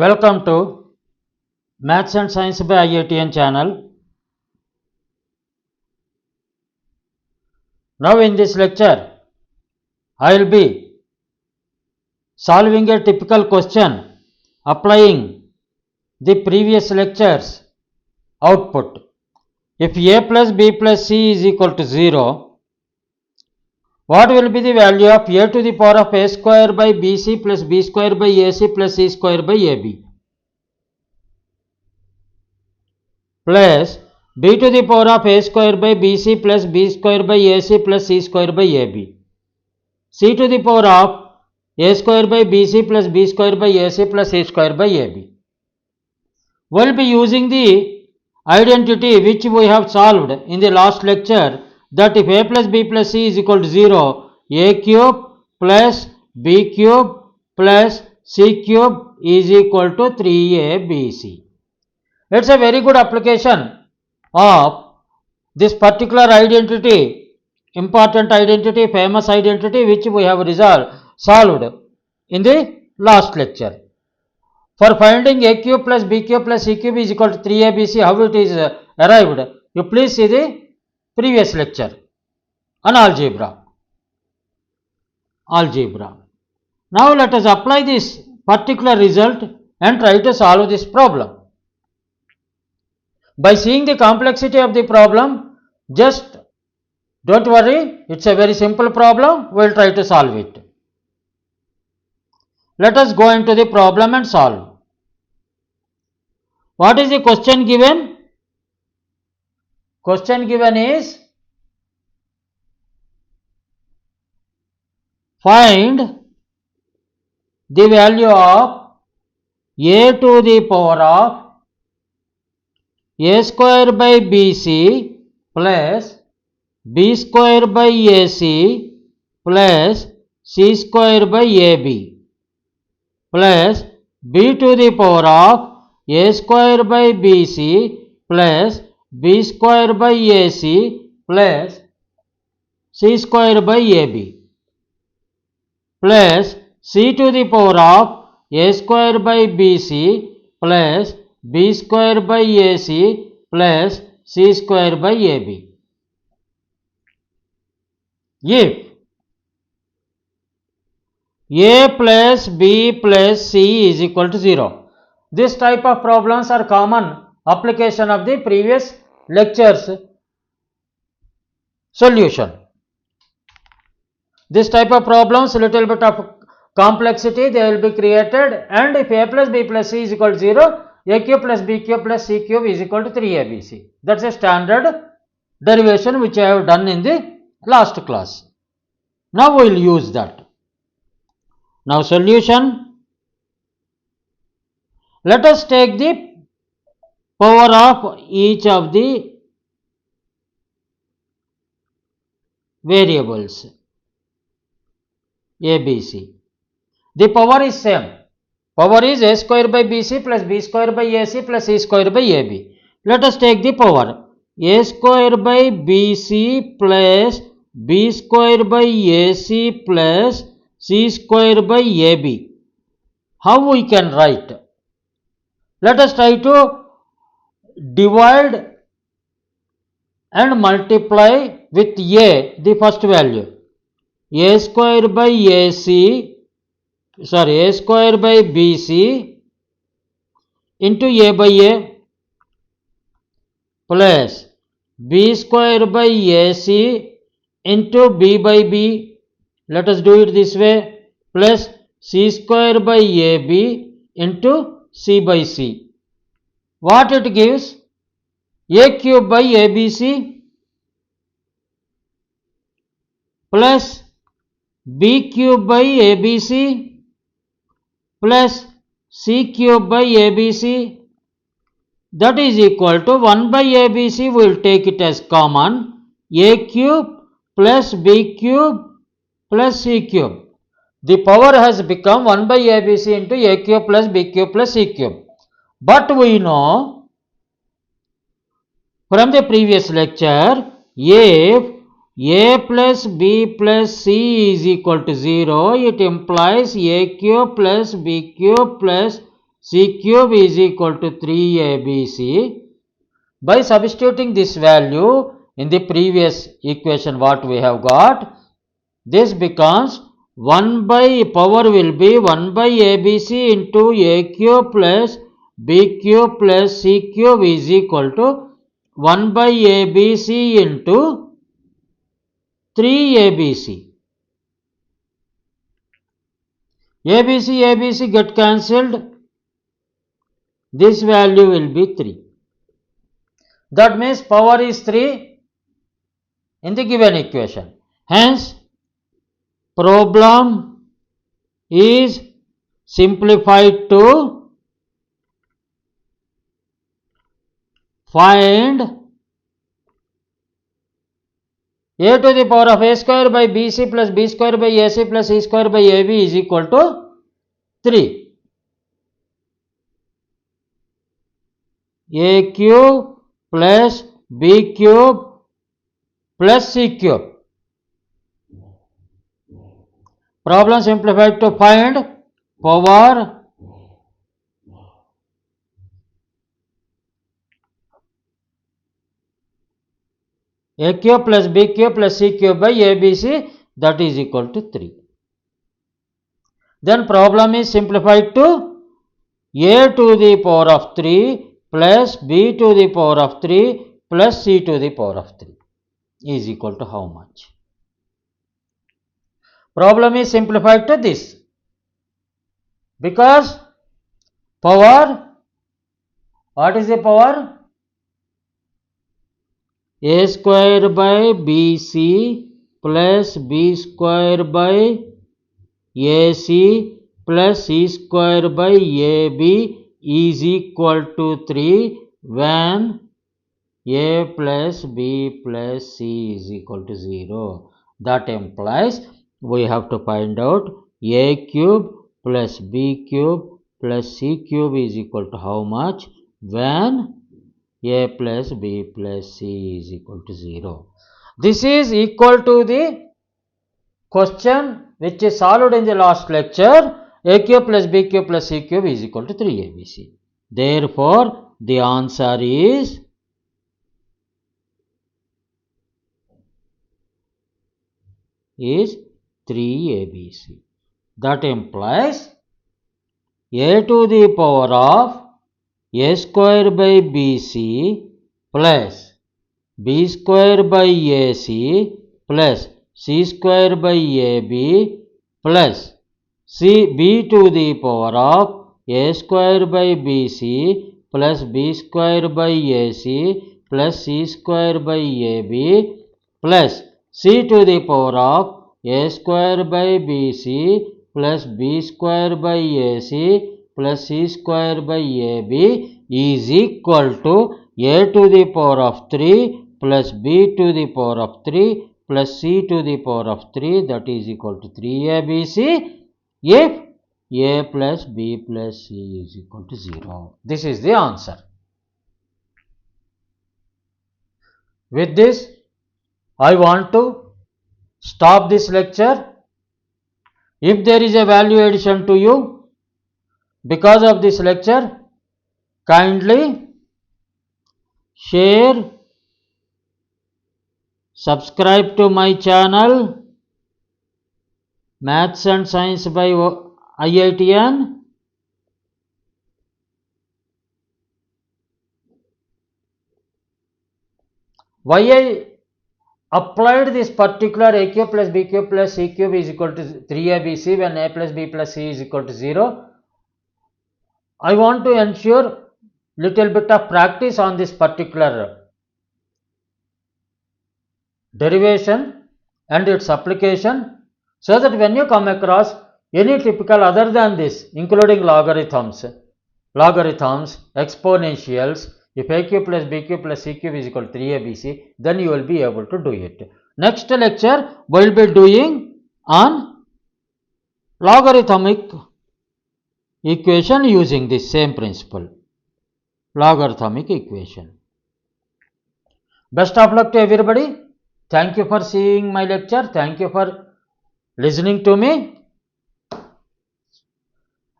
Welcome to Maths and Science by IITian channel. Now in this lecture, I will be solving a typical question applying the previous lecture's output. If a plus b plus c is equal to 0, what will be the value of a to the power of a square by bc plus b square by ac plus c square by ab plus b to the power of a square by bc plus b square by ac plus c square by ab, c to the power of a square by bc plus b square by ac plus c square by ab. We will be using the identity which we have solved in the last lecture, that if a plus b plus c is equal to 0, a cube plus b cube plus c cube is equal to 3abc. It is a very good application of this particular identity, important identity, famous identity which we have solved in the last lecture. For finding a cube plus b cube plus c cube is equal to 3abc, how it is arrived? You please see the previous lecture on algebra. Now let us apply this particular result and try to solve this problem. By seeing the complexity of the problem, just don't worry, it's a very simple problem, we will try to solve it. Let us go into the problem and solve. What is the question given? Question given is, find the value of a to the power of a square by bc plus b square by ac plus c square by ab plus b to the power of a square by bc plus b square by ac plus c square by ab plus c to the power of a square by bc plus b square by ac plus c square by ab. If a plus b plus c is equal to 0, this type of problems are common application of the previous lectures solution. This type of problems, little bit of complexity they will be created, and if a plus b plus c is equal to 0, a cube plus b cube plus c cube is equal to 3abc. That's a standard derivation which I have done in the last class. Now we will use that. Now solution. Let us take the power of each of the variables a, b, c. The power is same. Power is a square by bc plus b square by ac plus c square by ab. Let us take the power a square by bc plus b square by ac plus c square by ab. How we can write? Let us try to divide and multiply with a, the first value. A square by ac, a square by bc into a by a plus b square by ac into b by b. Let us do it this way, plus c square by ab into c by c. What it gives? A cube by abc plus b cube by abc plus c cube by abc, that is equal to 1 by abc. We will take it as common, a cube plus b cube plus c cube. The power has become 1 by abc into a cube plus b cube plus c cube. But we know from the previous lecture, if a plus b plus c is equal to 0, it implies a cube plus b cube plus c cube is equal to 3abc. By substituting this value in the previous equation what we have got, this becomes 1 by power will be 1 by abc into a cube plus b cube plus c cube is equal to 1 by abc into 3abc. ABC get cancelled. This value will be 3. That means power is 3 in the given equation. Hence, problem is simplified to find a to the power of a square by bc plus b square by ac plus c square by ab is equal to 3. A cube plus b cube plus c cube. Problem simplified to find power a cube plus b cube plus c cube by abc, that is equal to 3. Then problem is simplified to a to the power of 3 plus b to the power of 3 plus c to the power of 3 is equal to how much? Problem is simplified to this, because power, what is the power? A square by bc plus b square by ac plus c square by ab is equal to 3 when a plus b plus c is equal to 0. That implies we have to find out a cube plus b cube plus c cube is equal to how much when a plus b plus c is equal to 0. This is equal to the question which is solved in the last lecture. A cube plus b cube plus c cube is equal to 3abc. Therefore, the answer is is 3abc. That implies a to the power of a square by bc plus b square by ac plus c square by ab plus b to the power of a square by bc plus b square by ac plus c square by ab plus c to the power of a square by bc plus b square by ac plus c square by ab is equal to a to the power of 3 plus b to the power of 3 plus c to the power of 3, that is equal to 3abc if a plus b plus c is equal to 0. This is the answer. With this, I want to stop this lecture. If there is a value addition to you because of this lecture, kindly share, subscribe to my channel Maths and Science by IITian. Why I applied this particular a cube plus b cube plus c cube is equal to 3abc when a plus b plus c is equal to 0. I want to ensure little bit of practice on this particular derivation and its application, so that when you come across any typical other than this, including logarithms, exponentials, if a cube plus b cube plus c cube is equal to 3abc, then you will be able to do it. Next lecture we will be doing on logarithmic equation using this same principle, logarithmic equation. Best of luck to everybody. Thank you for seeing my lecture. Thank you for listening to me.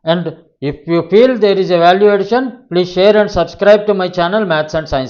And if you feel there is a value addition, please share and subscribe to my channel Maths and Science.